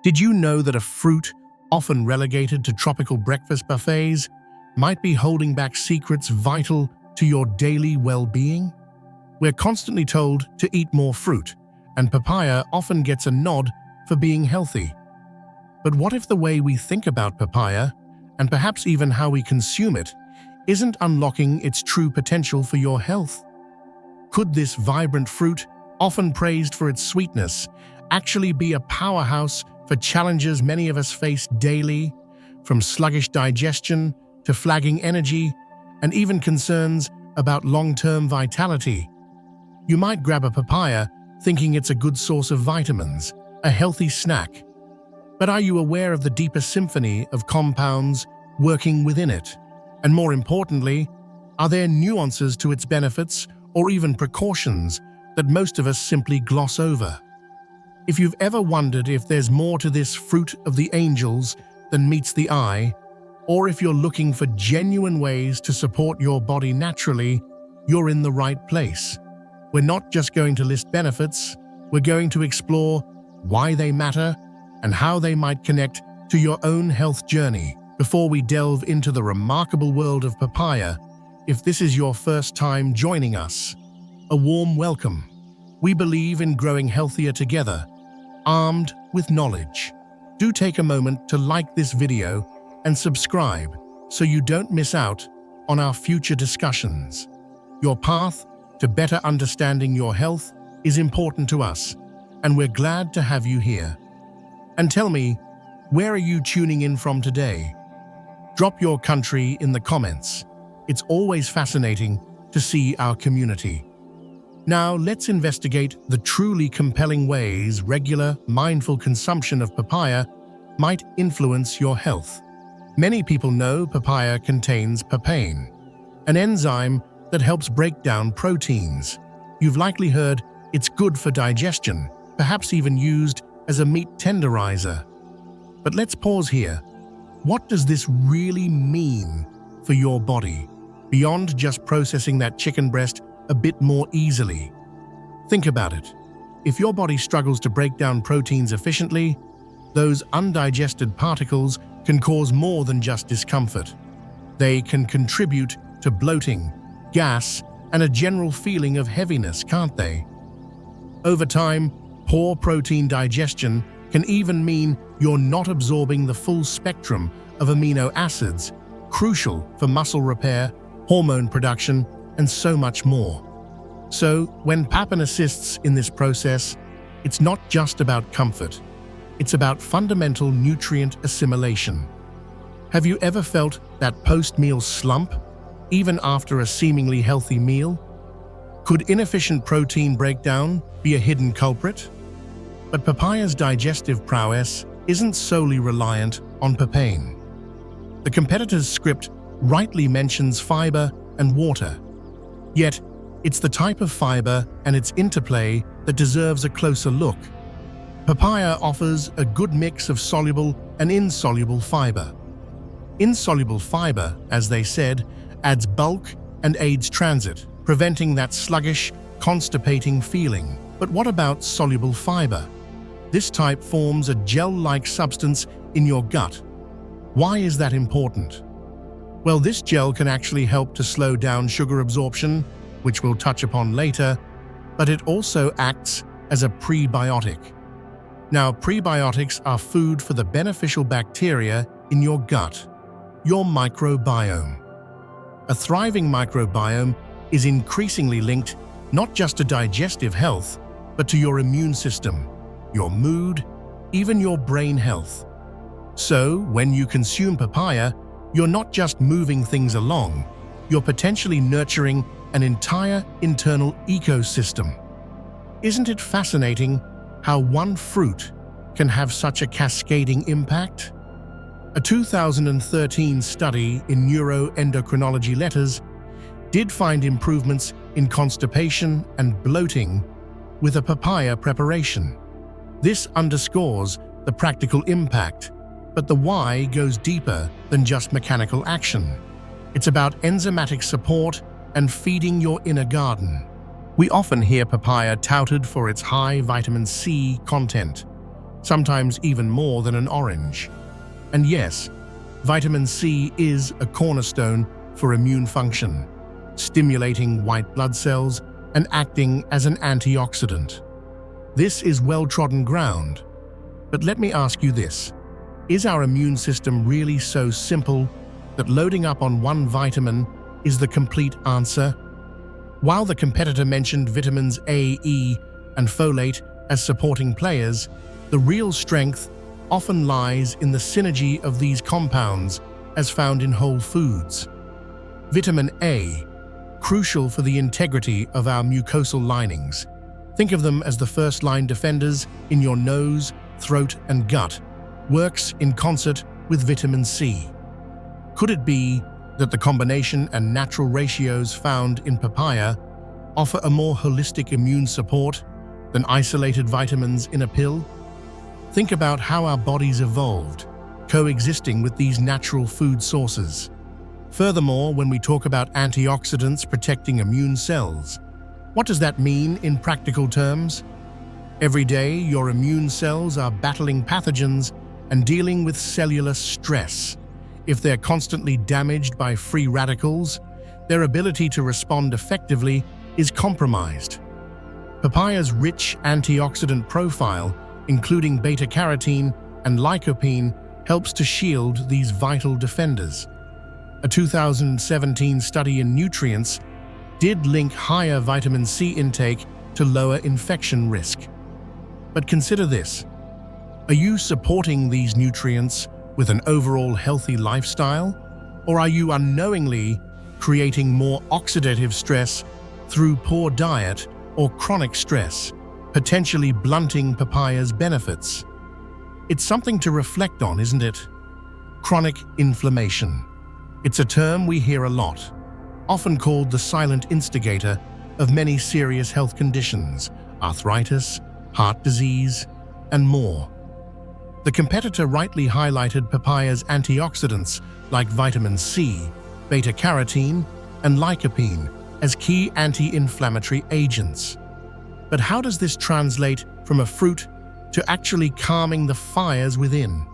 Did you know that a fruit, often relegated to tropical breakfast buffets, might be holding back secrets vital to your daily well-being? We're constantly told to eat more fruit, and papaya often gets a nod for being healthy. But what if the way we think about papaya, and perhaps even how we consume it, isn't unlocking its true potential for your health? Could this vibrant fruit, often praised for its sweetness, actually be a powerhouse for challenges many of us face daily, from sluggish digestion to flagging energy, and even concerns about long-term vitality? You might grab a papaya thinking it's a good source of vitamins, a healthy snack. But are you aware of the deeper symphony of compounds working within it? And more importantly, are there nuances to its benefits or even precautions that most of us simply gloss over? If you've ever wondered if there's more to this fruit of the angels than meets the eye, or if you're looking for genuine ways to support your body naturally, you're in the right place. We're not just going to list benefits, we're going to explore why they matter and how they might connect to your own health journey. Before we delve into the remarkable world of papaya, if this is your first time joining us, a warm welcome. We believe in growing healthier together, armed with knowledge. Do take a moment to like this video and subscribe so you don't miss out on our future discussions. Your path to better understanding your health is important to us, and we're glad to have you here. And tell me, where are you tuning in from today? Drop your country in the comments. It's always fascinating to see our community. Now let's investigate the truly compelling ways regular, mindful consumption of papaya might influence your health. Many people know papaya contains papain, an enzyme that helps break down proteins. You've likely heard it's good for digestion, perhaps even used as a meat tenderizer. But let's pause here. What does this really mean for your body, beyond just processing that chicken breast a bit more easily? Think about it. If your body struggles to break down proteins efficiently, those undigested particles can cause more than just discomfort. They can contribute to bloating, gas, and a general feeling of heaviness, can't they? Over time, poor protein digestion can even mean you're not absorbing the full spectrum of amino acids, crucial for muscle repair, hormone production, and so much more. So, when papain assists in this process, it's not just about comfort, it's about fundamental nutrient assimilation. Have you ever felt that post-meal slump, even after a seemingly healthy meal? Could inefficient protein breakdown be a hidden culprit? But papaya's digestive prowess isn't solely reliant on papain. The competitor's script rightly mentions fiber and water. Yet, it's the type of fiber and its interplay that deserves a closer look. Papaya offers a good mix of soluble and insoluble fiber. Insoluble fiber, as they said, adds bulk and aids transit, preventing that sluggish, constipating feeling. But what about soluble fiber? This type forms a gel-like substance in your gut. Why is that important? Well, this gel can actually help to slow down sugar absorption, which we'll touch upon later, but it also acts as a prebiotic. Now, prebiotics are food for the beneficial bacteria in your gut, your microbiome. A thriving microbiome is increasingly linked not just to digestive health, but to your immune system, your mood, even your brain health. So, when you consume papaya, you're not just moving things along, you're potentially nurturing an entire internal ecosystem. Isn't it fascinating how one fruit can have such a cascading impact? A 2013 study in neuroendocrinology letters did find improvements in constipation and bloating with a papaya preparation. This underscores the practical impact, but the why goes deeper than just mechanical action. It's about enzymatic support and feeding your inner garden. We often hear papaya touted for its high vitamin C content, sometimes even more than an orange. And yes, vitamin C is a cornerstone for immune function, stimulating white blood cells and acting as an antioxidant. This is well-trodden ground. But let me ask you this: is our immune system really so simple that loading up on one vitamin is the complete answer? While the competitor mentioned vitamins A, E, and folate as supporting players, the real strength often lies in the synergy of these compounds as found in whole foods. Vitamin A, crucial for the integrity of our mucosal linings. Think of them as the first-line defenders in your nose, throat, and gut, works in concert with vitamin C. Could it be that the combination and natural ratios found in papaya offer a more holistic immune support than isolated vitamins in a pill? Think about how our bodies evolved, coexisting with these natural food sources. Furthermore, when we talk about antioxidants protecting immune cells, what does that mean in practical terms? Every day, your immune cells are battling pathogens and dealing with cellular stress. If they're constantly damaged by free radicals, their ability to respond effectively is compromised. Papaya's rich antioxidant profile, including beta-carotene and lycopene, helps to shield these vital defenders. A 2017 study in Nutrients did link higher vitamin C intake to lower infection risk. But consider this: are you supporting these nutrients with an overall healthy lifestyle, or are you unknowingly creating more oxidative stress through poor diet or chronic stress, potentially blunting papaya's benefits? It's something to reflect on, isn't it? Chronic inflammation. It's a term we hear a lot, often called the silent instigator of many serious health conditions, arthritis, heart disease, and more. The competitor rightly highlighted papaya's antioxidants like vitamin C, beta-carotene, and lycopene as key anti-inflammatory agents. But how does this translate from a fruit to actually calming the fires within?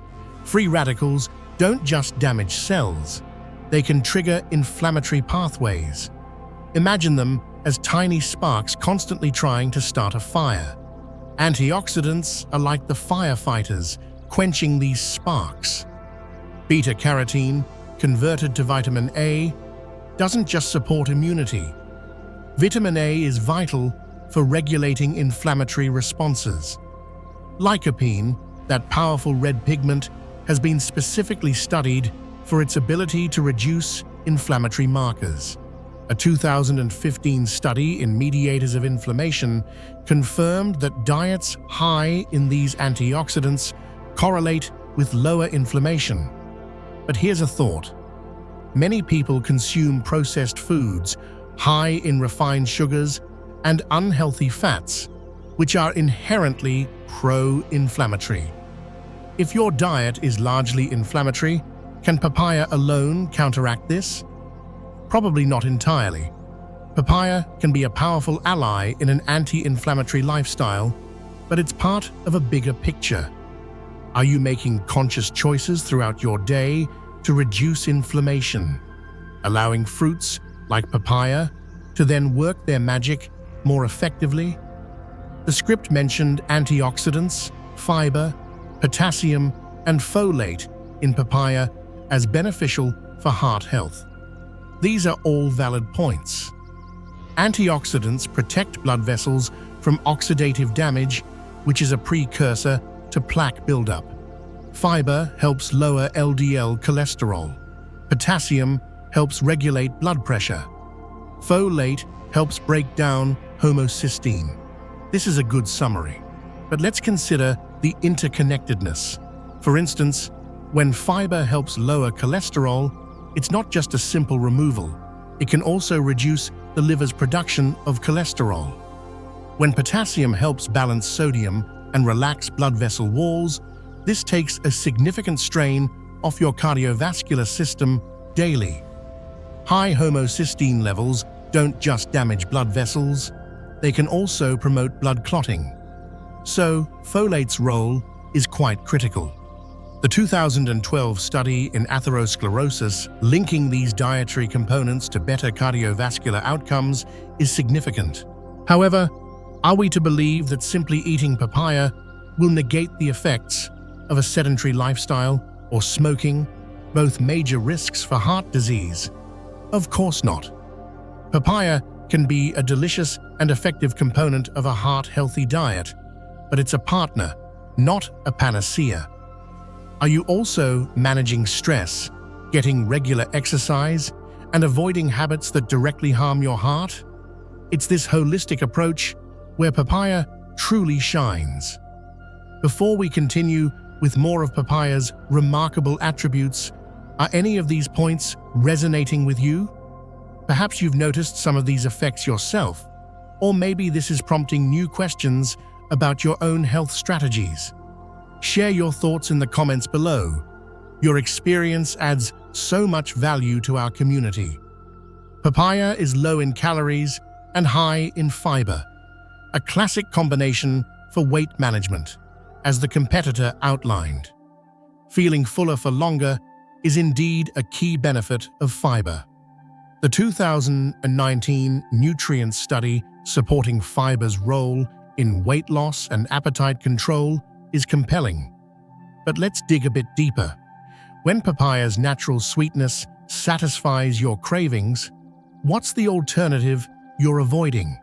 Free radicals don't just damage cells, they can trigger inflammatory pathways. Imagine them as tiny sparks constantly trying to start a fire. Antioxidants are like the firefighters, quenching these sparks. Beta-carotene, converted to vitamin A, doesn't just support immunity. Vitamin A is vital for regulating inflammatory responses. Lycopene, that powerful red pigment, has been specifically studied for its ability to reduce inflammatory markers. A 2015 study in Mediators of Inflammation confirmed that diets high in these antioxidants correlate with lower inflammation. But here's a thought: many people consume processed foods high in refined sugars and unhealthy fats, which are inherently pro-inflammatory. If your diet is largely inflammatory, can papaya alone counteract this? Probably not entirely. Papaya can be a powerful ally in an anti-inflammatory lifestyle, but it's part of a bigger picture. Are you making conscious choices throughout your day to reduce inflammation, allowing fruits like papaya to then work their magic more effectively? The script mentioned antioxidants, fiber, potassium, and folate in papaya as beneficial for heart health. These are all valid points. Antioxidants protect blood vessels from oxidative damage, which is a precursor to plaque buildup. Fiber helps lower LDL cholesterol. Potassium helps regulate blood pressure. Folate helps break down homocysteine. This is a good summary, but let's consider the interconnectedness. For instance, when fiber helps lower cholesterol, it's not just a simple removal. It can also reduce the liver's production of cholesterol. When potassium helps balance sodium and relax blood vessel walls, this takes a significant strain off your cardiovascular system daily. High homocysteine levels don't just damage blood vessels, they can also promote blood clotting. So, folate's role is quite critical. The 2012 study in atherosclerosis linking these dietary components to better cardiovascular outcomes is significant. However, are we to believe that simply eating papaya will negate the effects of a sedentary lifestyle or smoking, both major risks for heart disease? Of course not. Papaya can be a delicious and effective component of a heart-healthy diet, but it's a partner, not a panacea. Are you also managing stress, getting regular exercise, and avoiding habits that directly harm your heart? It's this holistic approach where papaya truly shines. Before we continue with more of papaya's remarkable attributes, are any of these points resonating with you? Perhaps you've noticed some of these effects yourself, or maybe this is prompting new questions about your own health strategies. Share your thoughts in the comments below. Your experience adds so much value to our community. Papaya is low in calories and high in fiber, a classic combination for weight management, as the competitor outlined. Feeling fuller for longer is indeed a key benefit of fiber. The 2019 nutrient study supporting fiber's role in weight loss and appetite control is compelling. But let's dig a bit deeper. When papaya's natural sweetness satisfies your cravings, what's the alternative you're avoiding?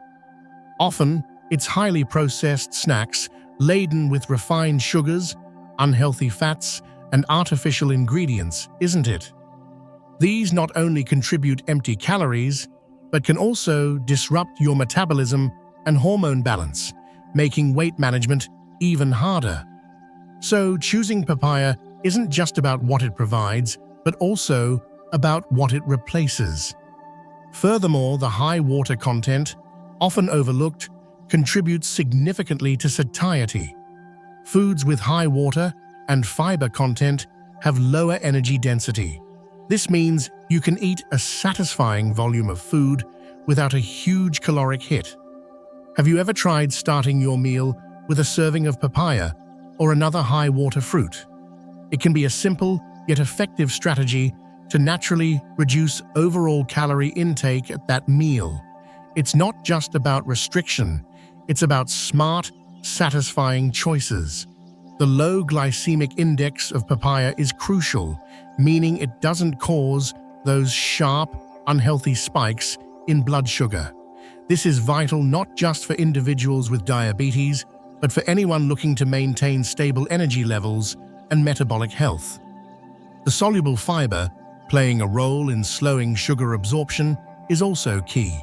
Often, it's highly processed snacks laden with refined sugars, unhealthy fats, and artificial ingredients, isn't it? These not only contribute empty calories, but can also disrupt your metabolism and hormone balance, making weight management even harder. So choosing papaya isn't just about what it provides, but also about what it replaces. Furthermore, the high water content, often overlooked, contributes significantly to satiety. Foods with high water and fiber content have lower energy density. This means you can eat a satisfying volume of food without a huge caloric hit. Have you ever tried starting your meal with a serving of papaya or another high-water fruit? It can be a simple yet effective strategy to naturally reduce overall calorie intake at that meal. It's not just about restriction, it's about smart, satisfying choices. The low glycemic index of papaya is crucial, meaning it doesn't cause those sharp, unhealthy spikes in blood sugar. This is vital not just for individuals with diabetes, but for anyone looking to maintain stable energy levels and metabolic health. The soluble fiber, playing a role in slowing sugar absorption, is also key.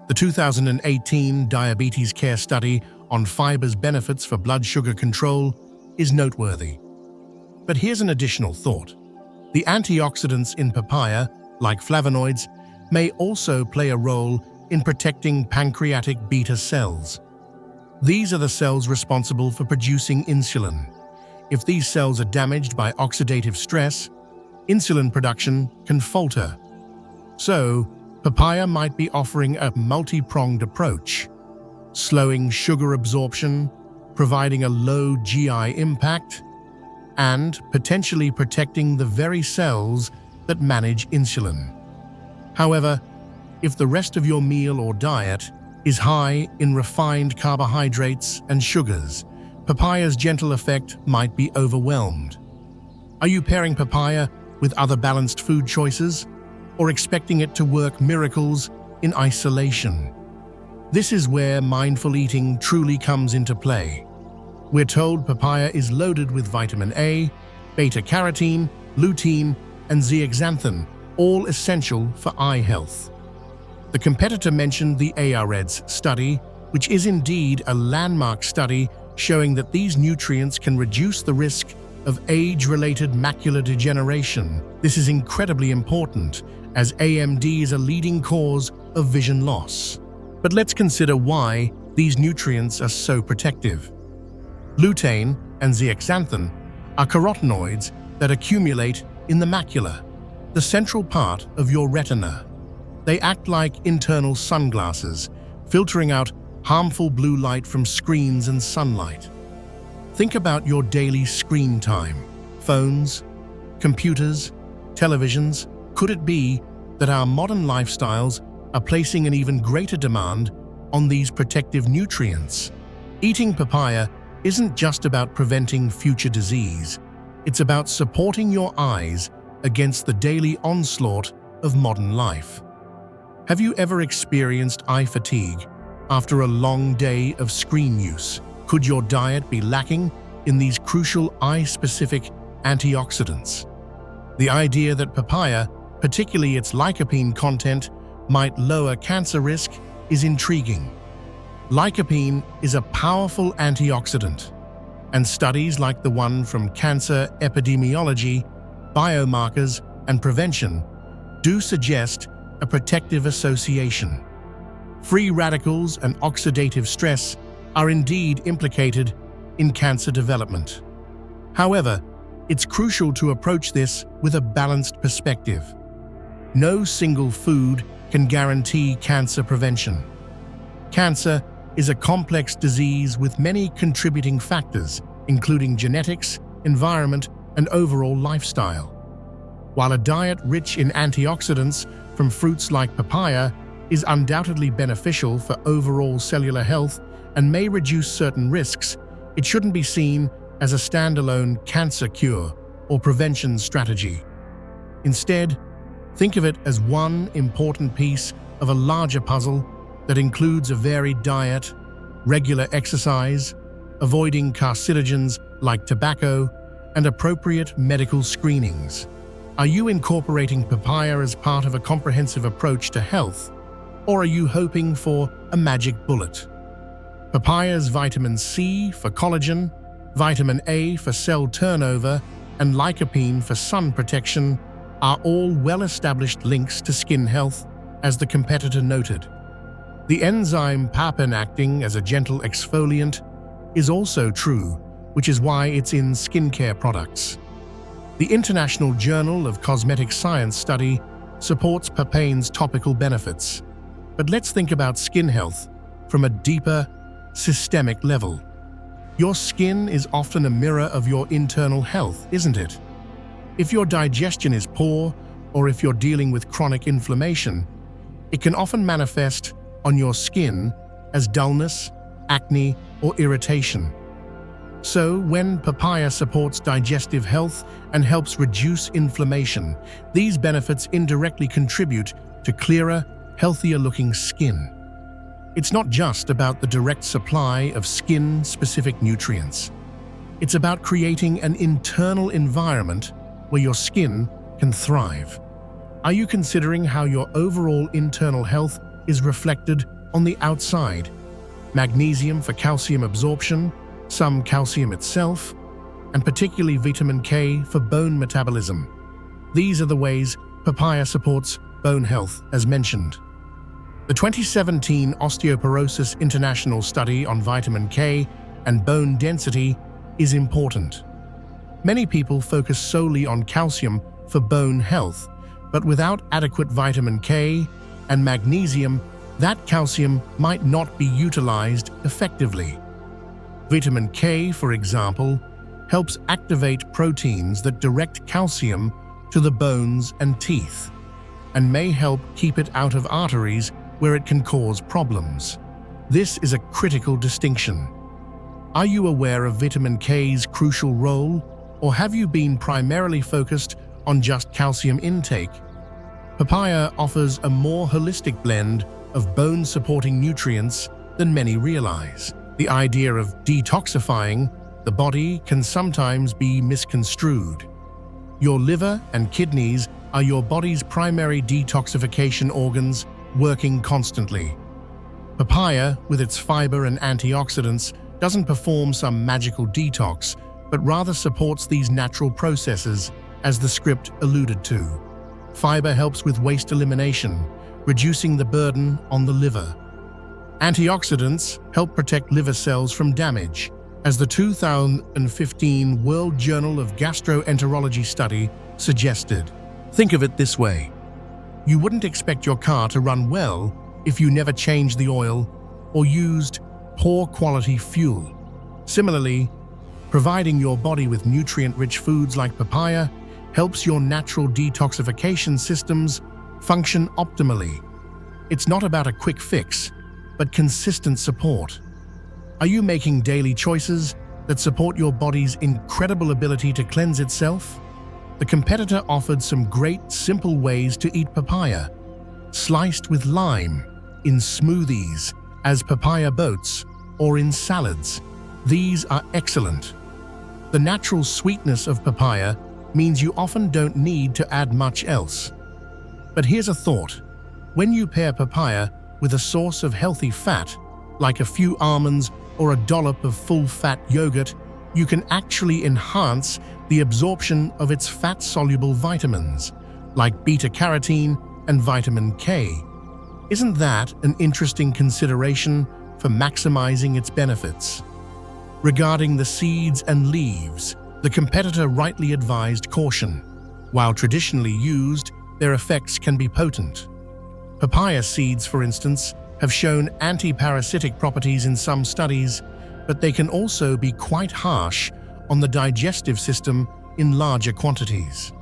The 2018 Diabetes Care Study on fiber's benefits for blood sugar control is noteworthy. But here's an additional thought. The antioxidants in papaya, like flavonoids, may also play a role in protecting pancreatic beta cells. These are the cells responsible for producing insulin. If these cells are damaged by oxidative stress, insulin production can falter. So, papaya might be offering a multi-pronged approach, slowing sugar absorption, providing a low GI impact, and potentially protecting the very cells that manage insulin. However, if the rest of your meal or diet is high in refined carbohydrates and sugars, papaya's gentle effect might be overwhelmed. Are you pairing papaya with other balanced food choices, or expecting it to work miracles in isolation? This is where mindful eating truly comes into play. We're told papaya is loaded with vitamin A, beta-carotene, lutein, and zeaxanthin, all essential for eye health. The competitor mentioned the AREDS study, which is indeed a landmark study showing that these nutrients can reduce the risk of age-related macular degeneration. This is incredibly important, as AMD is a leading cause of vision loss. But let's consider why these nutrients are so protective. Lutein and zeaxanthin are carotenoids that accumulate in the macula, the central part of your retina. They act like internal sunglasses, filtering out harmful blue light from screens and sunlight. Think about your daily screen time. Phones, computers, televisions. Could it be that our modern lifestyles are placing an even greater demand on these protective nutrients? Eating papaya isn't just about preventing future disease. It's about supporting your eyes against the daily onslaught of modern life. Have you ever experienced eye fatigue after a long day of screen use? Could your diet be lacking in these crucial eye-specific antioxidants? The idea that papaya, particularly its lycopene content, might lower cancer risk is intriguing. Lycopene is a powerful antioxidant, and studies like the one from Cancer Epidemiology, Biomarkers, and Prevention do suggest a protective association. Free radicals and oxidative stress are indeed implicated in cancer development. However, it's crucial to approach this with a balanced perspective. No single food can guarantee cancer prevention. Cancer is a complex disease with many contributing factors, including genetics, environment, and overall lifestyle. While a diet rich in antioxidants from fruits like papaya is undoubtedly beneficial for overall cellular health and may reduce certain risks, it shouldn't be seen as a standalone cancer cure or prevention strategy. Instead, think of it as one important piece of a larger puzzle that includes a varied diet, regular exercise, avoiding carcinogens like tobacco, and appropriate medical screenings. Are you incorporating papaya as part of a comprehensive approach to health, or are you hoping for a magic bullet? Papaya's vitamin C for collagen, vitamin A for cell turnover, and lycopene for sun protection are all well-established links to skin health, as the competitor noted. The enzyme papain acting as a gentle exfoliant is also true, which is why it's in skincare products. The International Journal of Cosmetic Science study supports papain's topical benefits. But let's think about skin health from a deeper, systemic level. Your skin is often a mirror of your internal health, isn't it? If your digestion is poor, or if you're dealing with chronic inflammation, it can often manifest on your skin as dullness, acne, or irritation. So, when papaya supports digestive health and helps reduce inflammation, these benefits indirectly contribute to clearer, healthier-looking skin. It's not just about the direct supply of skin-specific nutrients. It's about creating an internal environment where your skin can thrive. Are you considering how your overall internal health is reflected on the outside? Magnesium for calcium absorption, some calcium itself, and particularly vitamin K for bone metabolism. These are the ways papaya supports bone health, as mentioned. The 2017 Osteoporosis International study on vitamin K and bone density is important. Many people focus solely on calcium for bone health, but without adequate vitamin K and magnesium, that calcium might not be utilized effectively. Vitamin K, for example, helps activate proteins that direct calcium to the bones and teeth, and may help keep it out of arteries where it can cause problems. This is a critical distinction. Are you aware of vitamin K's crucial role, or have you been primarily focused on just calcium intake? Papaya offers a more holistic blend of bone-supporting nutrients than many realize. The idea of detoxifying the body can sometimes be misconstrued. Your liver and kidneys are your body's primary detoxification organs, working constantly. Papaya, with its fiber and antioxidants, doesn't perform some magical detox, but rather supports these natural processes, as the script alluded to. Fiber helps with waste elimination, reducing the burden on the liver. Antioxidants help protect liver cells from damage, as the 2015 World Journal of Gastroenterology study suggested. Think of it this way. You wouldn't expect your car to run well if you never changed the oil or used poor quality fuel. Similarly, Providing your body with nutrient-rich foods like papaya helps your natural detoxification systems function optimally. It's not about a quick fix, but consistent support. Are you making daily choices that support your body's incredible ability to cleanse itself? The competitor offered some great, simple ways to eat papaya. Sliced with lime, in smoothies, as papaya boats, or in salads. These are excellent. The natural sweetness of papaya means you often don't need to add much else. But here's a thought. When you pair papaya with a source of healthy fat, like a few almonds or a dollop of full-fat yogurt, you can actually enhance the absorption of its fat-soluble vitamins, like beta-carotene and vitamin K. Isn't that an interesting consideration for maximizing its benefits? Regarding the seeds and leaves, the competitor rightly advised caution. While traditionally used, their effects can be potent. Papaya seeds, for instance, have shown anti-parasitic properties in some studies, but they can also be quite harsh on the digestive system in larger quantities.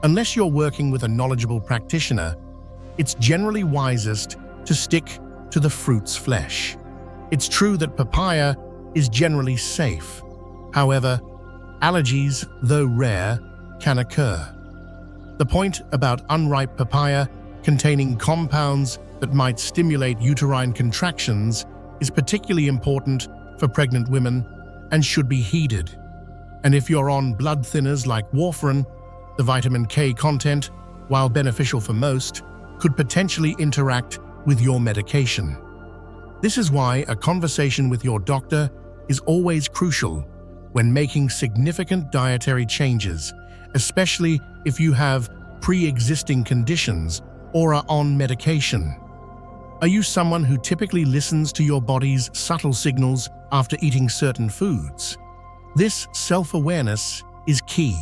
Unless you're working with a knowledgeable practitioner, it's generally wisest to stick to the fruit's flesh. It's true that papaya is generally safe. However, allergies, though rare, can occur. The point about unripe papaya containing compounds that might stimulate uterine contractions is particularly important for pregnant women and should be heeded. And if you're on blood thinners like warfarin, the vitamin K content, while beneficial for most, could potentially interact with your medication. This is why a conversation with your doctor is always crucial when making significant dietary changes, especially if you have pre-existing conditions or are on medication. Are you someone who typically listens to your body's subtle signals after eating certain foods? This self-awareness is key.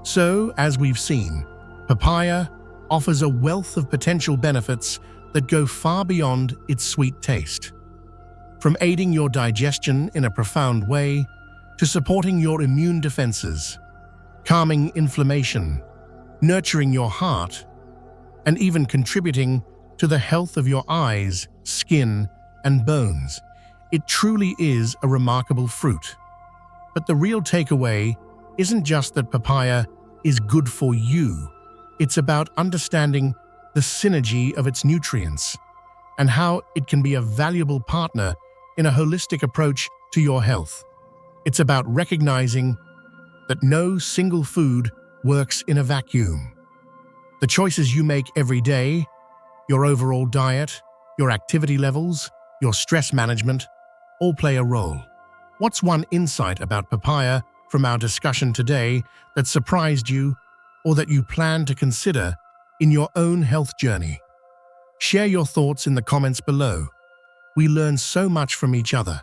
So, as we've seen, papaya offers a wealth of potential benefits that go far beyond its sweet taste. From aiding your digestion in a profound way to supporting your immune defenses, calming inflammation, nurturing your heart, and even contributing to the health of your eyes, skin, and bones, it truly is a remarkable fruit. But the real takeaway isn't just that papaya is good for you. It's about understanding the synergy of its nutrients and how it can be a valuable partner in a holistic approach to your health. It's about recognizing that no single food works in a vacuum. The choices you make every day, your overall diet, your activity levels, your stress management, all play a role. What's one insight about papaya from our discussion today that surprised you or that you plan to consider in your own health journey? Share your thoughts in the comments below. We learn so much from each other.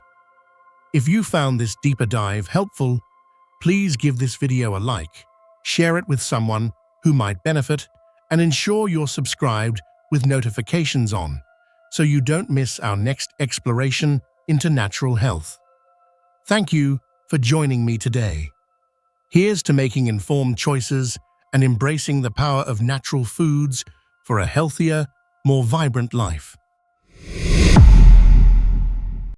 If you found this deeper dive helpful, please give this video a like, share it with someone who might benefit, and ensure you're subscribed with notifications on so you don't miss our next exploration into natural health. Thank you for joining me today. Here's to making informed choices and embracing the power of natural foods for a healthier, more vibrant life.